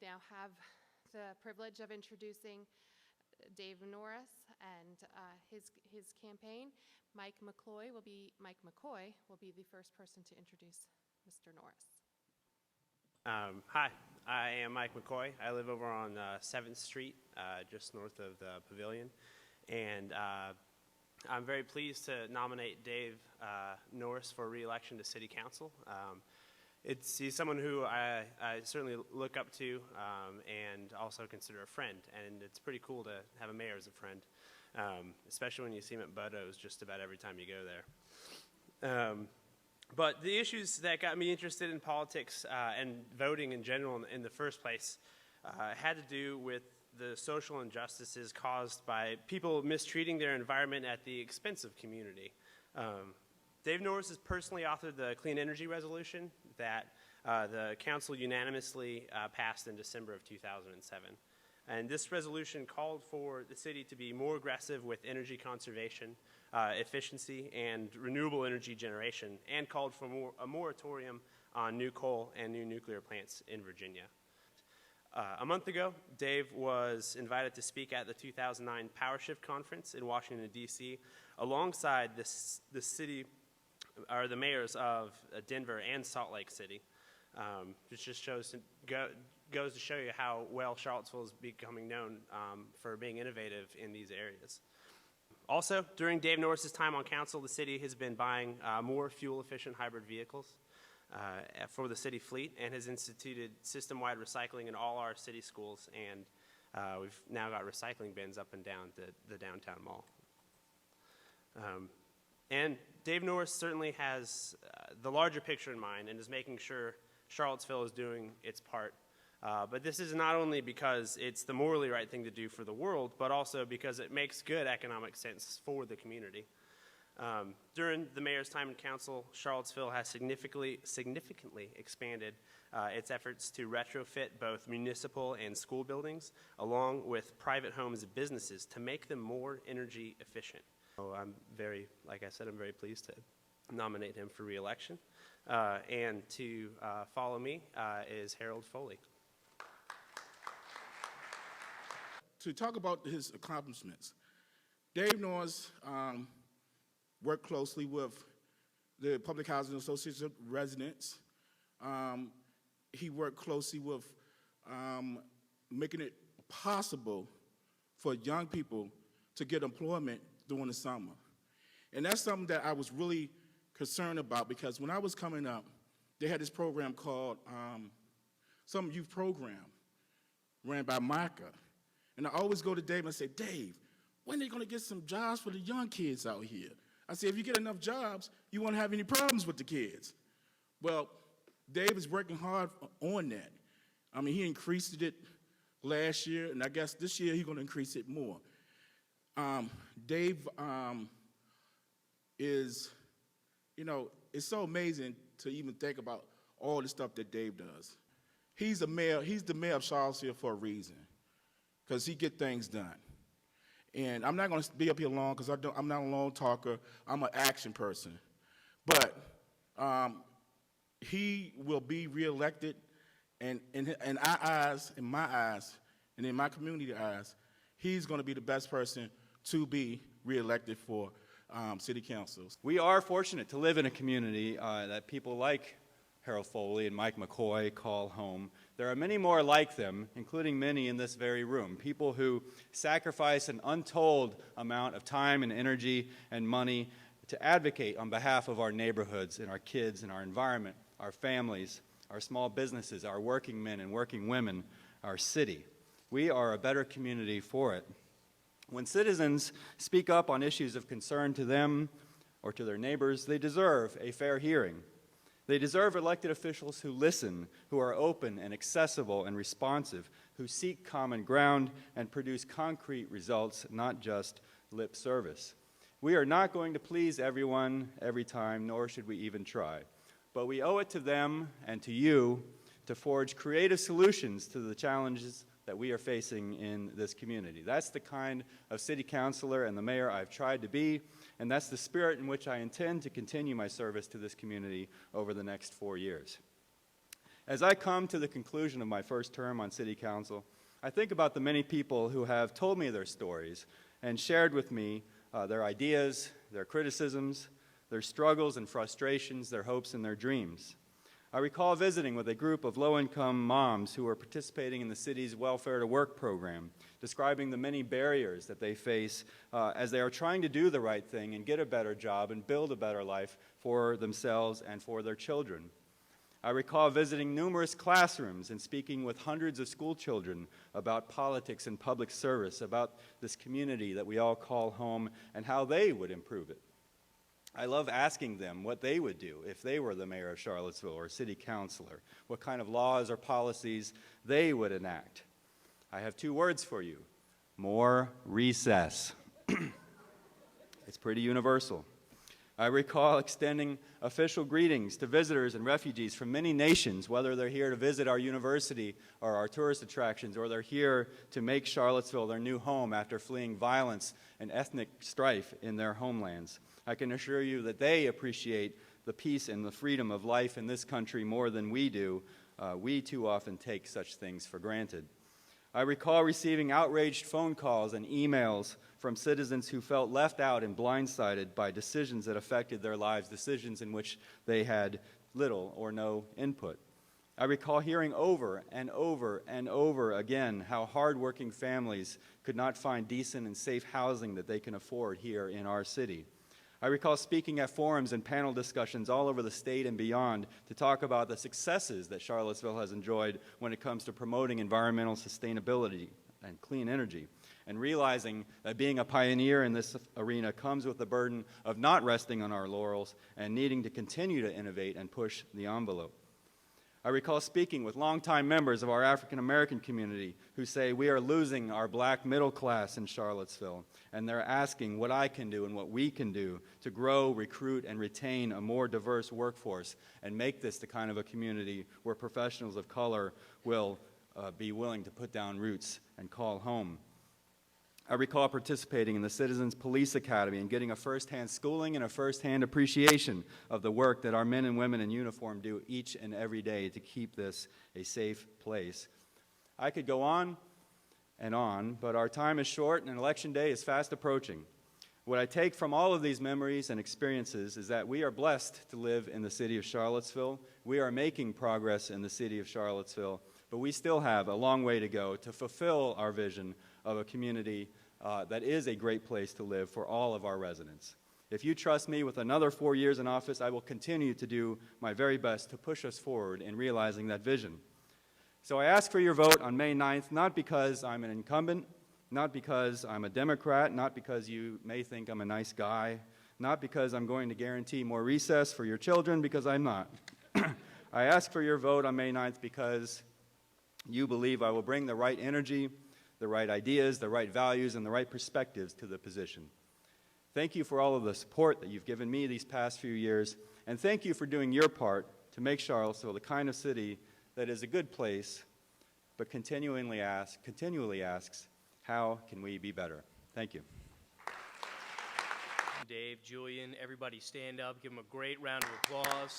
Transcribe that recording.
now have the privilege of introducing Dave Norris and his campaign. Mike McCoy will be the first person to introduce Mr. Norris. Hi, I am Mike McCoy. I live over on 7th Street, just north of the Pavilion, and I'm very pleased to nominate Dave Norris for re-election to City Council. He's someone who I certainly look up to and also consider a friend, and it's pretty cool to have a mayor as a friend, especially when you see him at Bodo's just about every time you go there. But the issues that got me interested in politics and voting in general in the first place had to do with the social injustices caused by people mistreating their environment at the expense of community. Dave Norris has personally authored the Clean Energy Resolution that the council unanimously passed in December of 2007. And this resolution called for the city to be more aggressive with energy conservation, efficiency, and renewable energy generation, and called for a moratorium on new coal and new nuclear plants in Virginia. A month ago, Dave was invited to speak at the 2009 Power Shift Conference in Washington, D.C., alongside the mayors of Denver and Salt Lake City. Which just goes to show you how well Charlottesville is becoming known for being innovative in these areas. Also, during Dave Norris's time on council, the city has been buying more fuel-efficient hybrid vehicles for the city fleet and has instituted system-wide recycling in all our city schools, and we've now got recycling bins up and down the downtown mall. And Dave Norris certainly has the larger picture in mind and is making sure Charlottesville is doing its part. But this is not only because it's the morally right thing to do for the world, but also because it makes good economic sense for the community. During the mayor's time in council, Charlottesville has significantly expanded its efforts to retrofit both municipal and school buildings, along with private homes and businesses, to make them more energy efficient. So like I said, I'm very pleased to nominate him for re-election. And to follow me is Harold Foley. To talk about his accomplishments, Dave Norris worked closely with the Public Housing Association residents. He worked closely with making it possible for young people to get employment during the summer. And that's something that I was really concerned about, because when I was coming up, they had this program called Some Youth Program, ran by Micah. And I always go to Dave and say, Dave, when are they going to get some jobs for the young kids out here? I say, if you get enough jobs, you won't have any problems with the kids. Well, Dave is working hard on that. I mean, he increased it last year, and I guess this year he's going to increase it more. Dave is, it's so amazing to even think about all the stuff that Dave does. He's the mayor of Charlottesville for a reason, because he get things done. And I'm not going to be up here long, because I'm not a long talker. I'm an action person. But he will be reelected, and in our eyes, in my eyes, and in my community eyes, he's going to be the best person to be reelected for city councils. We are fortunate to live in a community that people like Harold Foley and Mike McCoy call home. There are many more like them, including many in this very room, people who sacrifice an untold amount of time and energy and money to advocate on behalf of our neighborhoods and our kids and our environment, our families, our small businesses, our working men and working women, our city. We are a better community for it. When citizens speak up on issues of concern to them or to their neighbors, they deserve a fair hearing. They deserve elected officials who listen, who are open and accessible and responsive, who seek common ground and produce concrete results, not just lip service. We are not going to please everyone every time, nor should we even try. But we owe it to them and to you to forge creative solutions to the challenges that we are facing in this community. That's the kind of city councilor and the mayor I've tried to be, and that's the spirit in which I intend to continue my service to this community over the next 4 years. As I come to the conclusion of my first term on City Council, I think about the many people who have told me their stories and shared with me their ideas, their criticisms, their struggles and frustrations, their hopes and their dreams. I recall visiting with a group of low-income moms who were participating in the city's Welfare to Work program, describing the many barriers that they face as they are trying to do the right thing and get a better job and build a better life for themselves and for their children. I recall visiting numerous classrooms and speaking with hundreds of school children about politics and public service, about this community that we all call home, and how they would improve it. I love asking them what they would do if they were the mayor of Charlottesville or city councilor, what kind of laws or policies they would enact. I have 2 words for you: more recess. It's pretty universal. I recall extending official greetings to visitors and refugees from many nations, whether they're here to visit our university or our tourist attractions, or they're here to make Charlottesville their new home after fleeing violence and ethnic strife in their homelands. I can assure you that they appreciate the peace and the freedom of life in this country more than we do. We too often take such things for granted. I recall receiving outraged phone calls and emails from citizens who felt left out and blindsided by decisions that affected their lives, decisions in which they had little or no input. I recall hearing over and over and over again how hardworking families could not find decent and safe housing that they can afford here in our city. I recall speaking at forums and panel discussions all over the state and beyond to talk about the successes that Charlottesville has enjoyed when it comes to promoting environmental sustainability and clean energy, and realizing that being a pioneer in this arena comes with the burden of not resting on our laurels and needing to continue to innovate and push the envelope. I recall speaking with longtime members of our African American community who say we are losing our black middle class in Charlottesville, and they're asking what I can do and what we can do to grow, recruit, and retain a more diverse workforce and make this the kind of a community where professionals of color will be willing to put down roots and call home. I recall participating in the Citizens Police Academy and getting a first-hand schooling and a first-hand appreciation of the work that our men and women in uniform do each and every day to keep this a safe place. I could go on and on, but our time is short and Election Day is fast approaching. What I take from all of these memories and experiences is that we are blessed to live in the city of Charlottesville. We are making progress in the city of Charlottesville, but we still have a long way to go to fulfill our vision of a community that is a great place to live for all of our residents. If you trust me with another 4 years in office, I will continue to do my very best to push us forward in realizing that vision. So I ask for your vote on May 9th, not because I'm an incumbent, not because I'm a Democrat, not because you may think I'm a nice guy, not because I'm going to guarantee more recess for your children, because I'm not. I ask for your vote on May 9th because you believe I will bring the right energy, the right ideas, the right values, and the right perspectives to the position. Thank you for all of the support that you've given me these past few years, and thank you for doing your part to make Charlottesville the kind of city that is a good place, but continually asks, how can we be better? Thank you. Dave, Julian, everybody stand up, give them a great round of applause.